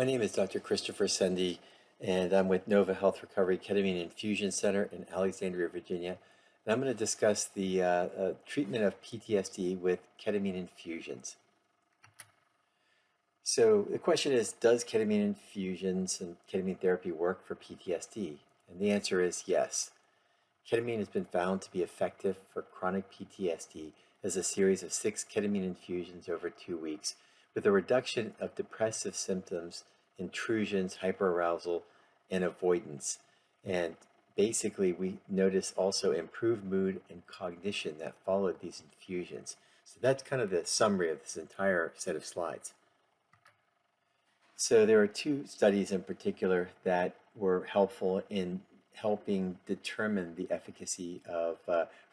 My name is Dr. Christopher Sendy, and I'm with Nova Health Recovery Ketamine Infusion Center in Alexandria, Virginia. And I'm going to discuss the treatment of PTSD with ketamine infusions. So the question is, does ketamine infusions and ketamine therapy work for PTSD? And the answer is yes. Ketamine has been found to be effective for chronic PTSD as a series of 6 ketamine infusions over 2 weeks, with a reduction of depressive symptoms, intrusions, hyperarousal, and avoidance. And basically, we notice also improved mood and cognition that followed these infusions. So that's kind of the summary of this entire set of slides. So there are 2 studies in particular that were helpful in helping determine the efficacy of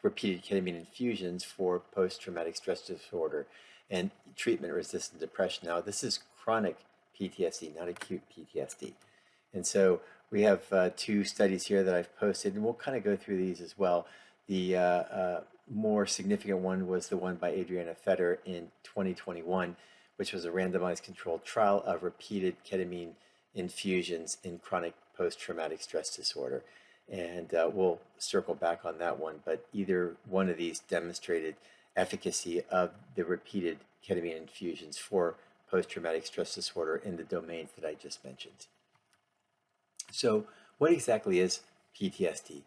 repeated ketamine infusions for post-traumatic stress disorder and treatment-resistant depression. Now, this is chronic PTSD, not acute PTSD. And so we have 2 studies here that I've posted, and we'll kind of go through these as well. The more significant one was the one by Adriana Fetter in 2021, which was a randomized controlled trial of repeated ketamine infusions in chronic post-traumatic stress disorder. And we'll circle back on that one, but either one of these demonstrated efficacy of the repeated ketamine infusions for post-traumatic stress disorder in the domains that I just mentioned. So what exactly is PTSD?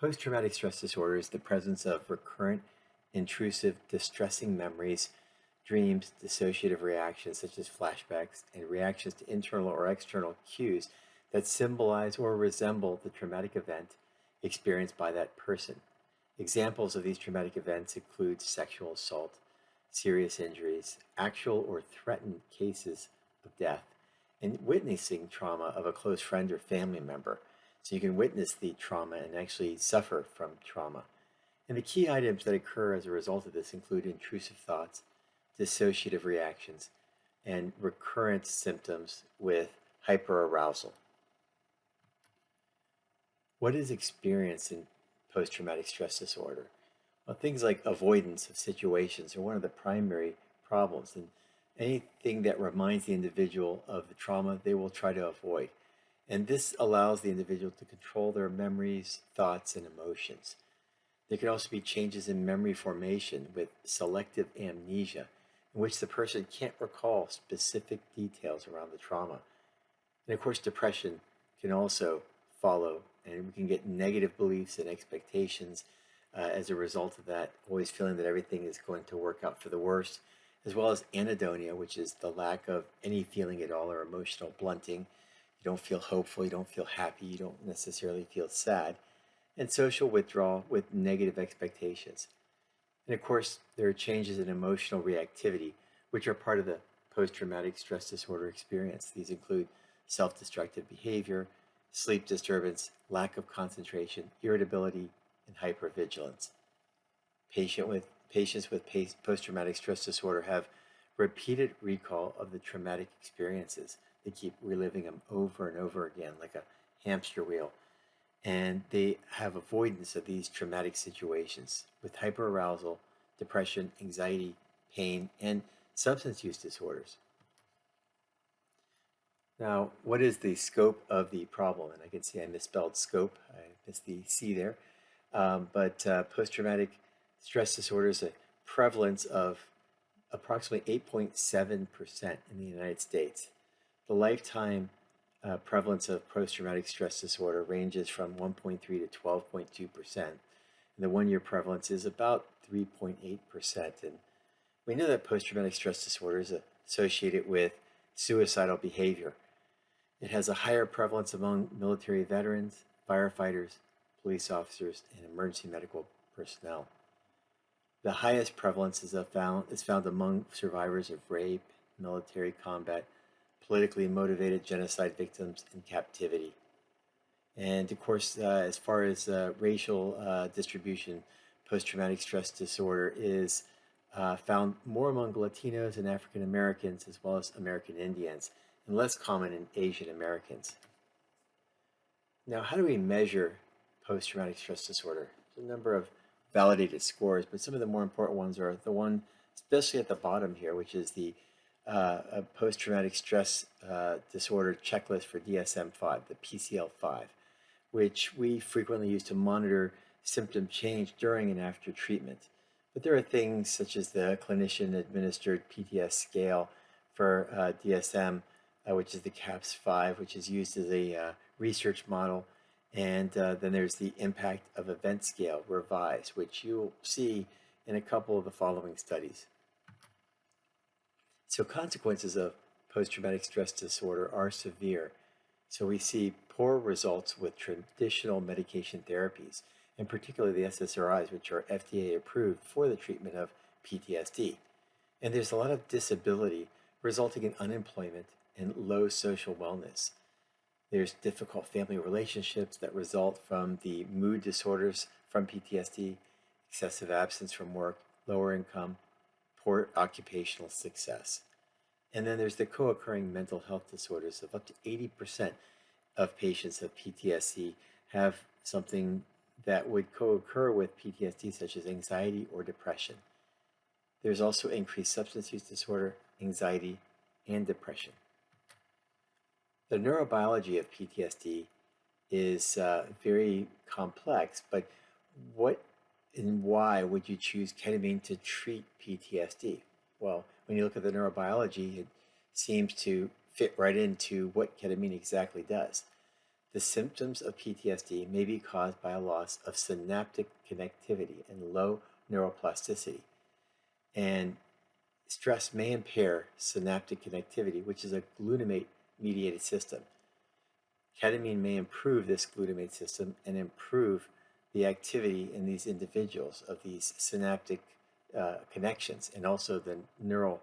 Post-traumatic stress disorder is the presence of recurrent, intrusive, distressing memories, dreams, dissociative reactions such as flashbacks, and reactions to internal or external cues that symbolize or resemble the traumatic event experienced by that person. Examples of these traumatic events include sexual assault, serious injuries, actual or threatened cases of death, and witnessing trauma of a close friend or family member. So you can witness the trauma and actually suffer from trauma. And the key items that occur as a result of this include intrusive thoughts, dissociative reactions, and recurrent symptoms with hyperarousal. What is experienced in post-traumatic stress disorder? Well, things like avoidance of situations are one of the primary problems, and anything that reminds the individual of the trauma, they will try to avoid. And this allows the individual to control their memories, thoughts, and emotions. There can also be changes in memory formation with selective amnesia, in which the person can't recall specific details around the trauma. And of course, depression can also follow, and we can get negative beliefs and expectations as a result of that, always feeling that everything is going to work out for the worst, as well as anhedonia, which is the lack of any feeling at all or emotional blunting. You don't feel hopeful, you don't feel happy, you don't necessarily feel sad, and social withdrawal with negative expectations. And of course, there are changes in emotional reactivity, which are part of the post-traumatic stress disorder experience. These include self-destructive behavior, sleep disturbance, lack of concentration, irritability, and hypervigilance. Patients with post-traumatic stress disorder have repeated recall of the traumatic experiences. They keep reliving them over and over again like a hamster wheel. And they have avoidance of these traumatic situations with hyperarousal, depression, anxiety, pain, and substance use disorders. Now, what is the scope of the problem? And I can see I misspelled scope. I missed the C there. But post-traumatic stress disorder is a prevalence of approximately 8.7% in the United States. The lifetime prevalence of post-traumatic stress disorder ranges from 1.3 to 12.2%. And the 1-year prevalence is about 3.8%. And we know that post-traumatic stress disorder is associated with suicidal behavior. It has a higher prevalence among military veterans, firefighters, police officers, and emergency medical personnel. The highest prevalence is found among survivors of rape, military combat, politically motivated genocide victims, and captivity. And of course, as far as racial distribution, post-traumatic stress disorder is found more among Latinos and African Americans, as well as American Indians, and less common in Asian Americans. Now, how do we measure post-traumatic stress disorder? There's a number of validated scores, but some of the more important ones are the one, especially at the bottom here, which is the a post-traumatic stress disorder checklist for DSM-5, the PCL-5, which we frequently use to monitor symptom change during and after treatment. But there are things such as the clinician-administered PTS scale for DSM, which is the CAPS-5, which is used as a research model. And then there's the impact of event scale, REVISE, which you'll see in a couple of the following studies. So consequences of post-traumatic stress disorder are severe. So we see poor results with traditional medication therapies, and particularly the SSRIs, which are FDA approved for the treatment of PTSD. And there's a lot of disability resulting in unemployment and low social wellness. There's difficult family relationships that result from the mood disorders from PTSD, excessive absence from work, lower income, poor occupational success. And then there's the co-occurring mental health disorders of up to 80% of patients of PTSD have something that would co-occur with PTSD, such as anxiety or depression. There's also increased substance use disorder, anxiety, and depression. The neurobiology of PTSD is very complex, but what and why would you choose ketamine to treat PTSD? Well, when you look at the neurobiology, it seems to fit right into what ketamine exactly does. The symptoms of PTSD may be caused by a loss of synaptic connectivity and low neuroplasticity. And stress may impair synaptic connectivity, which is a glutamate-mediated system. Ketamine may improve this glutamate system and improve the activity in these individuals of these synaptic connections and also the neural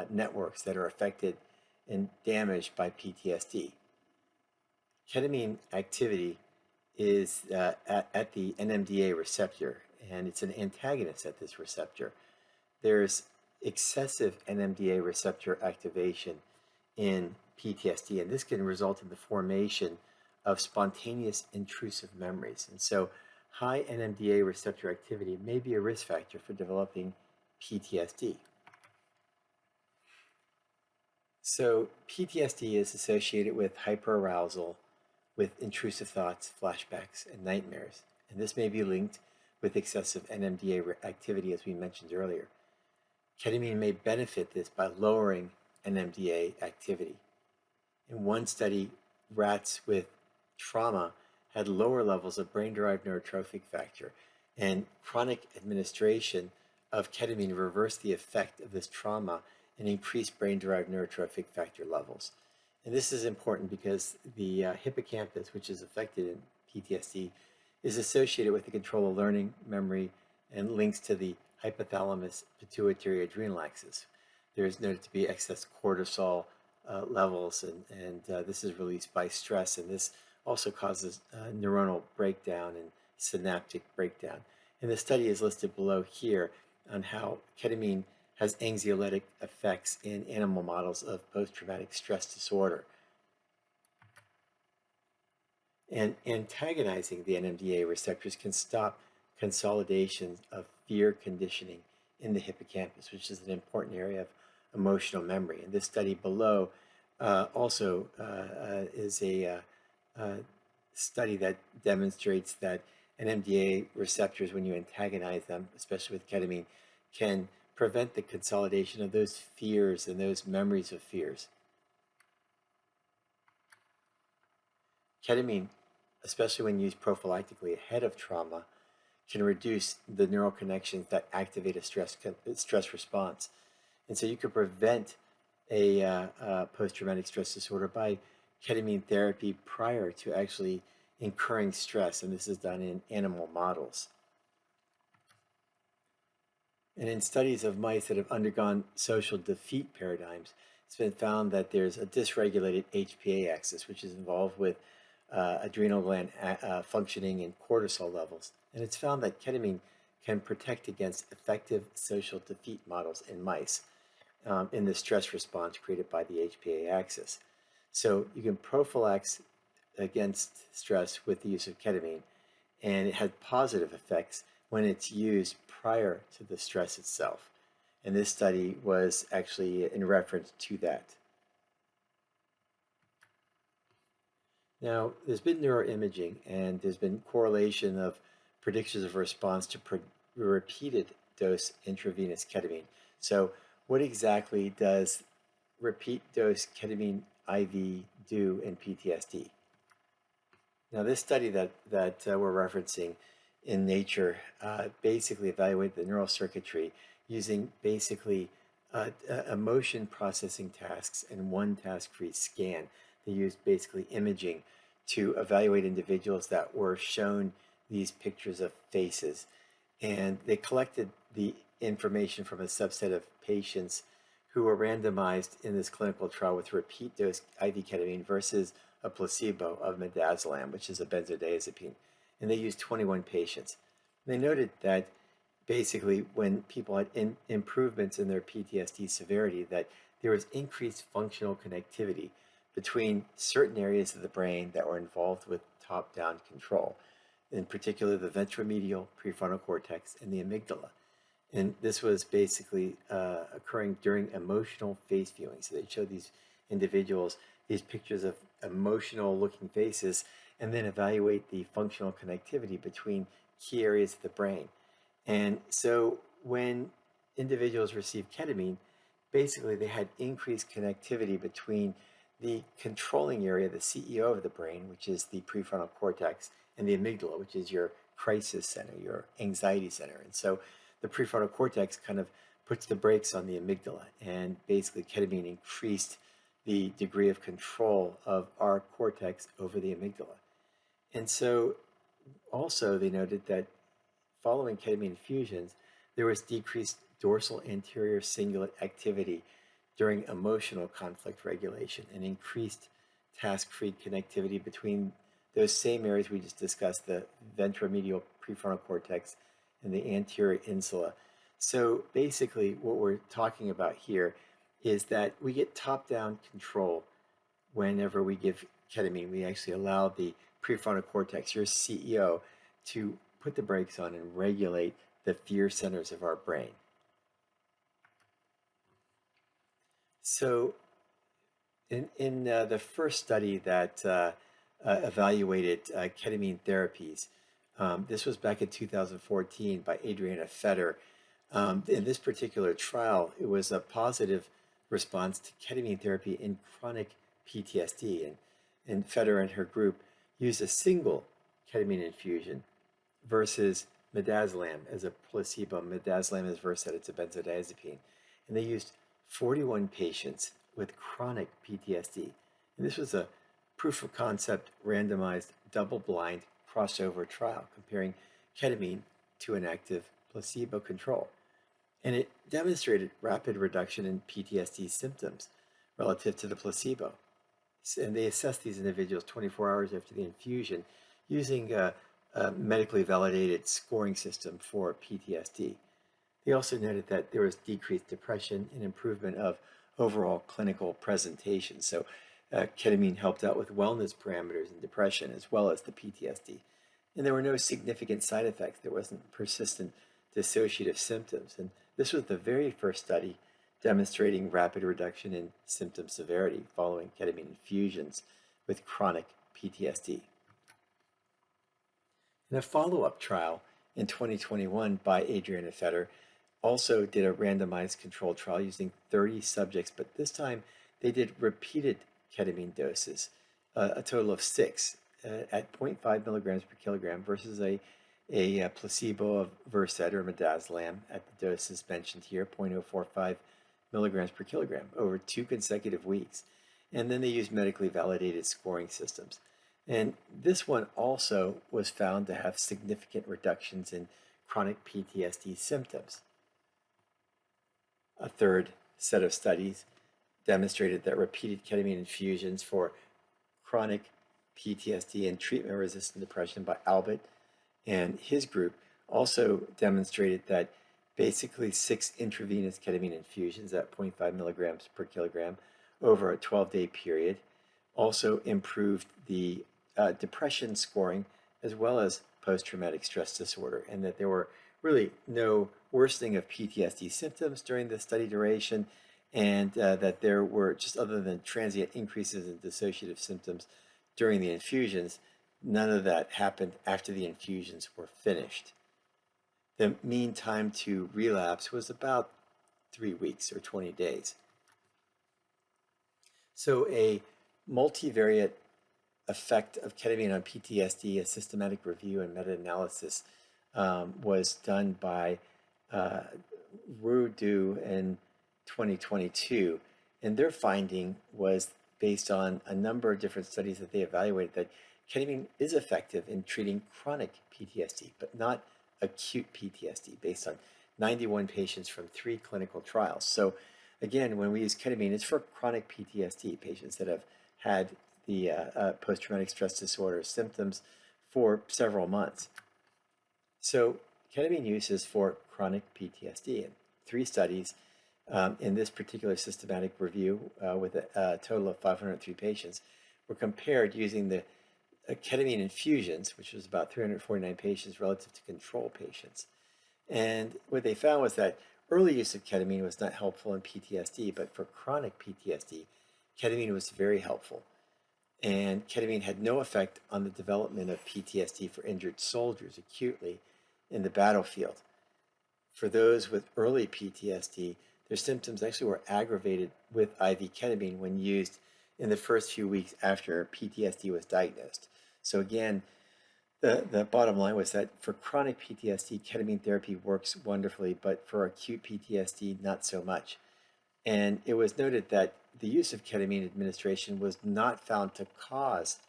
networks that are affected and damaged by PTSD. Ketamine activity is at the NMDA receptor, and it's an antagonist at this receptor. There's excessive NMDA receptor activation in PTSD, and this can result in the formation of spontaneous intrusive memories. And so high NMDA receptor activity may be a risk factor for developing PTSD. So PTSD is associated with hyperarousal, with intrusive thoughts, flashbacks, and nightmares. And this may be linked with excessive NMDA activity, as we mentioned earlier. Ketamine may benefit this by lowering NMDA activity. In one study, rats with trauma had lower levels of brain-derived neurotrophic factor, and chronic administration of ketamine reversed the effect of this trauma and increased brain-derived neurotrophic factor levels. And this is important because the hippocampus, which is affected in PTSD, is associated with the control of learning, memory, and links to the hypothalamus pituitary adrenal axis. There is noted to be excess cortisol levels, and this is released by stress, and this also causes neuronal breakdown and synaptic breakdown. And the study is listed below here on how ketamine has anxiolytic effects in animal models of post-traumatic stress disorder. And antagonizing the NMDA receptors can stop consolidation of fear conditioning in the hippocampus, which is an important area of emotional memory. And this study below also is a study that demonstrates that NMDA receptors, when you antagonize them, especially with ketamine, can prevent the consolidation of those fears and those memories of fears. Ketamine, especially when used prophylactically ahead of trauma, can reduce the neural connections that activate a stress response. And so you could prevent a post-traumatic stress disorder by ketamine therapy prior to actually incurring stress, and this is done in animal models. And in studies of mice that have undergone social defeat paradigms, it's been found that there's a dysregulated HPA axis, which is involved with adrenal gland functioning and cortisol levels. And it's found that ketamine can protect against effective social defeat models in mice in the stress response created by the HPA axis. So you can prophylax against stress with the use of ketamine, and it has positive effects when it's used prior to the stress itself. And this study was actually in reference to that. Now, there's been neuroimaging, and there's been correlation of predictions of response to repeated dose intravenous ketamine. So, what exactly does repeat dose ketamine IV do in PTSD? Now, this study that we're referencing in Nature basically evaluated the neural circuitry using basically emotion processing tasks and one task-free scan. They used basically imaging to evaluate individuals that were shown these pictures of faces. And they collected the information from a subset of patients who were randomized in this clinical trial with repeat dose IV ketamine versus a placebo of midazolam, which is a benzodiazepine. And they used 21 patients. They noted that basically when people had improvements in their PTSD severity, that there was increased functional connectivity between certain areas of the brain that were involved with top-down control, in particular the ventromedial prefrontal cortex and the amygdala. And this was basically occurring during emotional face viewing. So they showed these individuals these pictures of emotional looking faces and then evaluate the functional connectivity between key areas of the brain. And so when individuals received ketamine, basically they had increased connectivity between the controlling area, the CEO of the brain, which is the prefrontal cortex, and the amygdala, which is your crisis center, your anxiety center. And so the prefrontal cortex kind of puts the brakes on the amygdala, and basically ketamine increased the degree of control of our cortex over the amygdala. And so also they noted that following ketamine infusions, there was decreased dorsal anterior cingulate activity during emotional conflict regulation and increased task-free connectivity between those same areas we just discussed, the ventromedial prefrontal cortex and the anterior insula. So basically what we're talking about here is that we get top-down control whenever we give ketamine. We actually allow the prefrontal cortex, your CEO, to put the brakes on and regulate the fear centers of our brain. So in the first study that evaluated ketamine therapies, this was back in 2014 by Adriana Feder. In this particular trial, it was a positive response to ketamine therapy in chronic PTSD. And Feder and her group used a single ketamine infusion versus midazolam as a placebo. Midazolam is Versed, it's a benzodiazepine. And they used 41 patients with chronic PTSD. And this was a proof of concept randomized double-blind crossover trial comparing ketamine to an active placebo control. And it demonstrated rapid reduction in PTSD symptoms relative to the placebo. And they assessed these individuals 24 hours after the infusion using a medically validated scoring system for PTSD. They also noted that there was decreased depression and improvement of overall clinical presentation. So ketamine helped out with wellness parameters in depression as well as the PTSD. And there were no significant side effects. There wasn't persistent dissociative symptoms. And this was the very first study demonstrating rapid reduction in symptom severity following ketamine infusions with chronic PTSD. In a follow-up trial in 2021 by Adriana Feder, also did a randomized controlled trial using 30 subjects, but this time they did repeated ketamine doses, a total of 6 at 0.5 milligrams per kilogram versus a placebo of Versed or midazolam at the doses mentioned here, 0.045 milligrams per kilogram over 2 consecutive weeks. And then they used medically validated scoring systems. And this one also was found to have significant reductions in chronic PTSD symptoms. A third set of studies demonstrated that repeated ketamine infusions for chronic PTSD and treatment-resistant depression by Albert and his group also demonstrated that basically 6 intravenous ketamine infusions at 0.5 milligrams per kilogram over a 12-day period also improved the depression scoring as well as post-traumatic stress disorder, and that there were really no worsening of PTSD symptoms during the study duration, and that there were, just other than transient increases in dissociative symptoms during the infusions, none of that happened after the infusions were finished. The mean time to relapse was about 3 weeks or 20 days. So a multivariate effect of ketamine on PTSD, a systematic review and meta-analysis was done by Ru in 2022, and their finding was based on a number of different studies that they evaluated that ketamine is effective in treating chronic PTSD, but not acute PTSD, based on 91 patients from 3 clinical trials. So again, when we use ketamine, it's for chronic PTSD, patients that have had the post-traumatic stress disorder symptoms for several months. So ketamine use is for chronic PTSD, and 3 studies in this particular systematic review with a total of 503 patients were compared using the ketamine infusions, which was about 349 patients relative to control patients. And what they found was that early use of ketamine was not helpful in PTSD, but for chronic PTSD, ketamine was very helpful. And ketamine had no effect on the development of PTSD for injured soldiers acutely in the battlefield. For those with early PTSD, their symptoms actually were aggravated with IV ketamine when used in the first few weeks after PTSD was diagnosed. So again, the bottom line was that for chronic PTSD, ketamine therapy works wonderfully, but for acute PTSD, not so much. And it was noted that the use of ketamine administration was not found to cause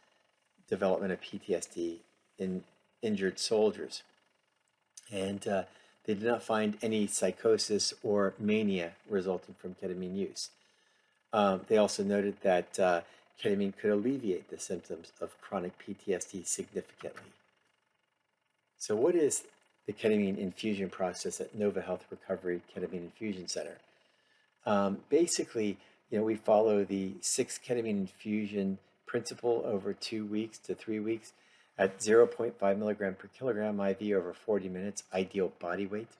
development of PTSD in injured soldiers. And they did not find any psychosis or mania resulting from ketamine use. They also noted that ketamine could alleviate the symptoms of chronic PTSD significantly. So what is the ketamine infusion process at Nova Health Recovery Ketamine Infusion Center? Basically, we follow the 6 ketamine infusion principle over 2 weeks to 3 weeks at 0.5 milligram per kilogram IV over 40 minutes, ideal body weight.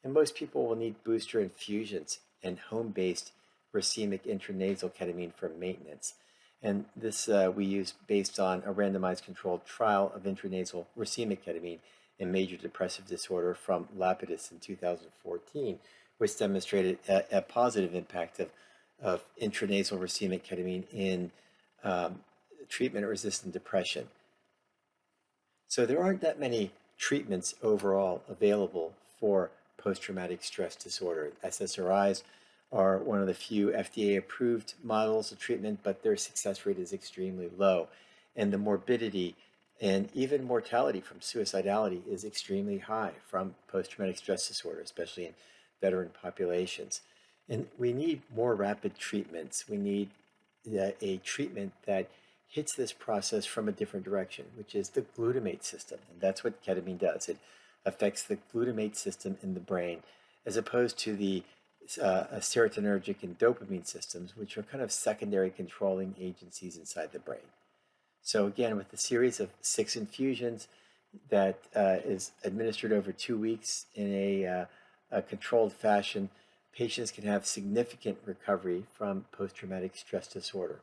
And most people will need booster infusions and home-based racemic intranasal ketamine for maintenance. And this we use based on a randomized controlled trial of intranasal racemic ketamine in major depressive disorder from Lapidus in 2014, which demonstrated a positive impact of intranasal racemic ketamine in treatment-resistant depression. So there aren't that many treatments overall available for post-traumatic stress disorder. SSRIs are one of the few FDA-approved models of treatment, but their success rate is extremely low. And the morbidity and even mortality from suicidality is extremely high from post-traumatic stress disorder, especially in veteran populations. And we need more rapid treatments. We need a treatment that hits this process from a different direction, which is the glutamate system. And that's what ketamine does. It affects the glutamate system in the brain, as opposed to the serotonergic and dopamine systems, which are kind of secondary controlling agencies inside the brain. So again, with a series of 6 infusions that is administered over 2 weeks in a controlled fashion, patients can have significant recovery from post-traumatic stress disorder.